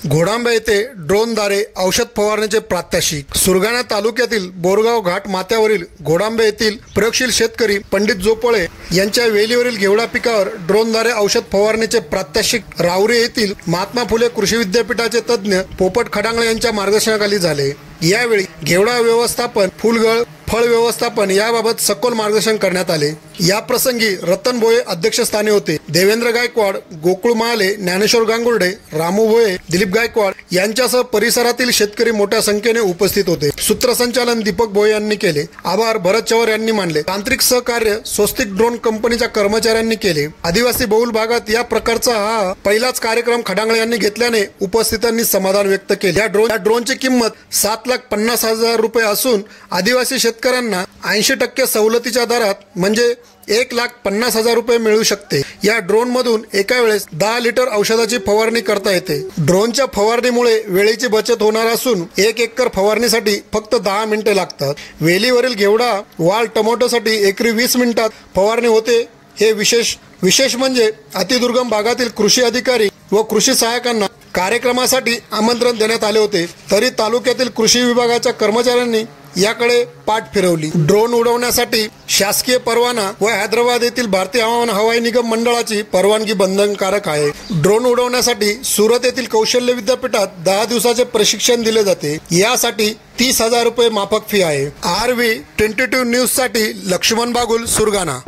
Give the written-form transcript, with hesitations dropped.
घोडांबे येथे ड्रोनद्वारे औषध फवारणीचे प्रात्यक्षिक। सुरगाणा तालुक्यातील बोरगाव घाट माथ्यावरील घोडांबे येथील प्रयोगशील शेतकरी पंडित जोपळे यांच्या वेलीवरील घेवडा पिकावर ड्रोनद्वारे औषध फवारणीचे प्रात्यक्षिक राहुरी येथील महात्मा फुले कृषी विद्यापीठाचे तज्ञ पोपट खडांगळे यांच्या मार्गदर्शनाखाली झाले। यावेळी घेवडा व्यवस्थापन, फुलगळ, फळ व्यवस्थापन याबाबत सखोल मार्गदर्शन करण्यात आले। या प्रसंगी रतन भोये अध्यक्षस्थानी होते। देवेंद्र गायकवाड, गोकुळ महाले, ज्ञानेश्वर गांगुर्डे, रामू भोये, दिलीप गायकवाड यांच्यासह परिसरातील शेतकरी मोठ्या संख्येने उपस्थित होते। सूत्रसंचालन दीपक भोये यांनी केले। आभार भरत चव्हाण यांनी मानले। तांत्रिक सहकार्य स्वस्तिक ड्रोन कंपनीच्या कर्मचाऱ्यांनी केले। आदिवासी बहुल भागात या प्रकारचा हा पहिलाच कार्यक्रम खडांगळे यांनी घेतल्याने उपस्थितांनी समाधान व्यक्त केले। या ड्रोनची किंमत 7,50,000 रुपये असून आदिवासी शेतकऱ्यांना 80% सवलतीच्या दरात म्हणजे 1,50,000 रुपये मिळू शकते। या ड्रोन मधून एका वेळेस 10 लिटर औषधाची फवारणी करता येते। ड्रोनच्या फवारणीमुळे वेळेची बचत होणार असून 1 एकर फवारणीसाठी फक्त 10 मिनिटे लागतात। वेलीवरील घेवडा, वाल, टोमॅटोसाठी एकरी 20 मिनिटात फवारणी होते। हे विशेष म्हणजे अतिदुर्गम भागातील कृषी अधिकारी व कृषी सहायकांना कार्यक्रमासाठी आमंत्रण देण्यात आले होते, तरी तालुक्यातील कृषी विभागाच्या कर्मचाऱ्यांनी याकडे पाठ फिरवली। ड्रोन उडवण्यासाठी शासकीय परवाना व हैदराबाद येथील भारतीय हवाई निगम मंडळाची परवानगी बंधनकारक आहे। ड्रोन उडवण्यासाठी सुरत येथील कौशल्य विद्यापीठात 10 दिवसाचे प्रशिक्षण दिले जाते। यासाठी 30,000 रुपये माफक फी आहे। RV 22 न्यूज साठी लक्ष्मण बागुल, सुरगाणा।